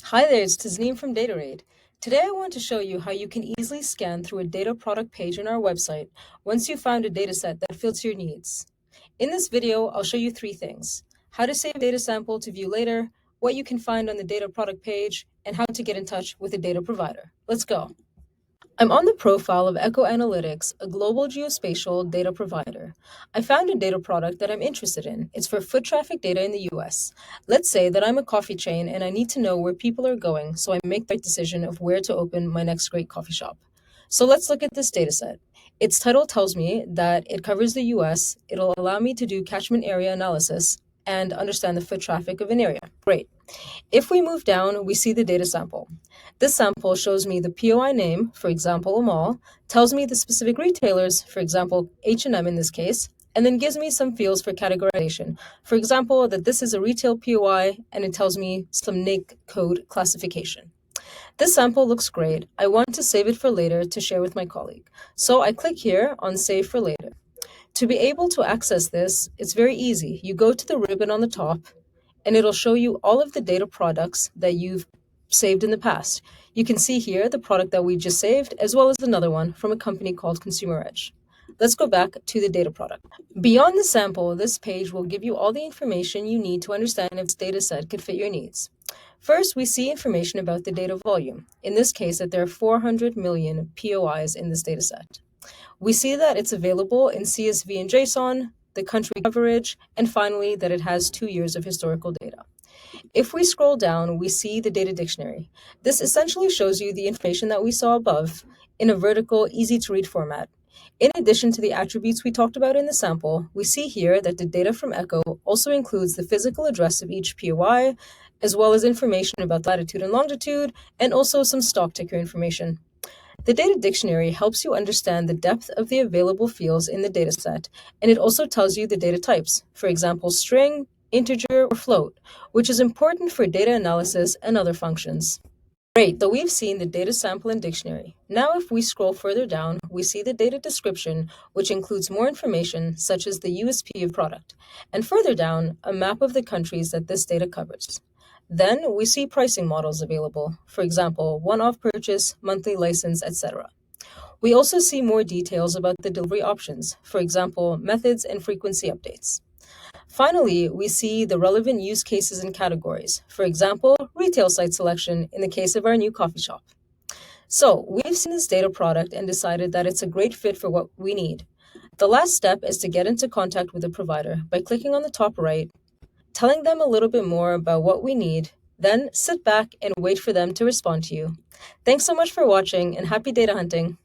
Hi there, it's Tasneem from Datarade. Today I want to show you how you can easily scan through a data product page on our website once you've found a dataset that fits your needs. In this video, I'll show you three things: how to save a data sample to view later, what you can find on the data product page, and how to get in touch with a data provider. Let's go. I'm on the profile of Echo Analytics, a global geospatial data provider. I found a data product that I'm interested in. It's for foot traffic data in the US. Let's say that I'm a coffee chain and I need to know where people are going so I make the right decision of where to open my next great coffee shop. So let's look at this data set. Its title tells me that it covers the US. It'll allow me to do catchment area analysis and understand the foot traffic of an area. Great. If we move down, we see the data sample. This sample shows me the POI name, for example, a mall, tells me the specific retailers, for example, H&M in this case, and then gives me some fields for categorization. For example, that this is a retail POI, and it tells me some NAIC code classification. This sample looks great. I want to save it for later to share with my colleague. So I click here on Save for Later. To be able to access this, it's very easy. You go to the ribbon on the top, and it'll show you all of the data products that you've saved in the past. You can see here the product that we just saved, as well as another one from a company called Consumer Edge. Let's go back to the data product. Beyond the sample, this page will give you all the information you need to understand if this data set could fit your needs. First, we see information about the data volume. In this case, that there are 400 million POIs in this data set. We see that it's available in CSV and JSON, the country coverage, and finally that it has 2 years of historical data. If we scroll down, we see the data dictionary. This essentially shows you the information that we saw above in a vertical, easy-to-read format. In addition to the attributes we talked about in the sample, we see here that the data from Echo also includes the physical address of each POI, as well as information about latitude and longitude, and also some stock ticker information. The data dictionary helps you understand the depth of the available fields in the dataset, and it also tells you the data types, for example, string, integer, or float, which is important for data analysis and other functions. Great, so we've seen the data sample and dictionary. Now if we scroll further down, we see the data description, which includes more information such as the USP of product, and further down, a map of the countries that this data covers. Then we see pricing models available, for example, one-off purchase, monthly license, etc. We also see more details about the delivery options, for example, methods and frequency updates. Finally, we see the relevant use cases and categories, for example, retail site selection in the case of our new coffee shop. So we've seen this data product and decided that it's a great fit for what we need. The last step is to get into contact with the provider by clicking on the top right, telling them a little bit more about what we need, then sit back and wait for them to respond to you. Thanks so much for watching and happy data hunting.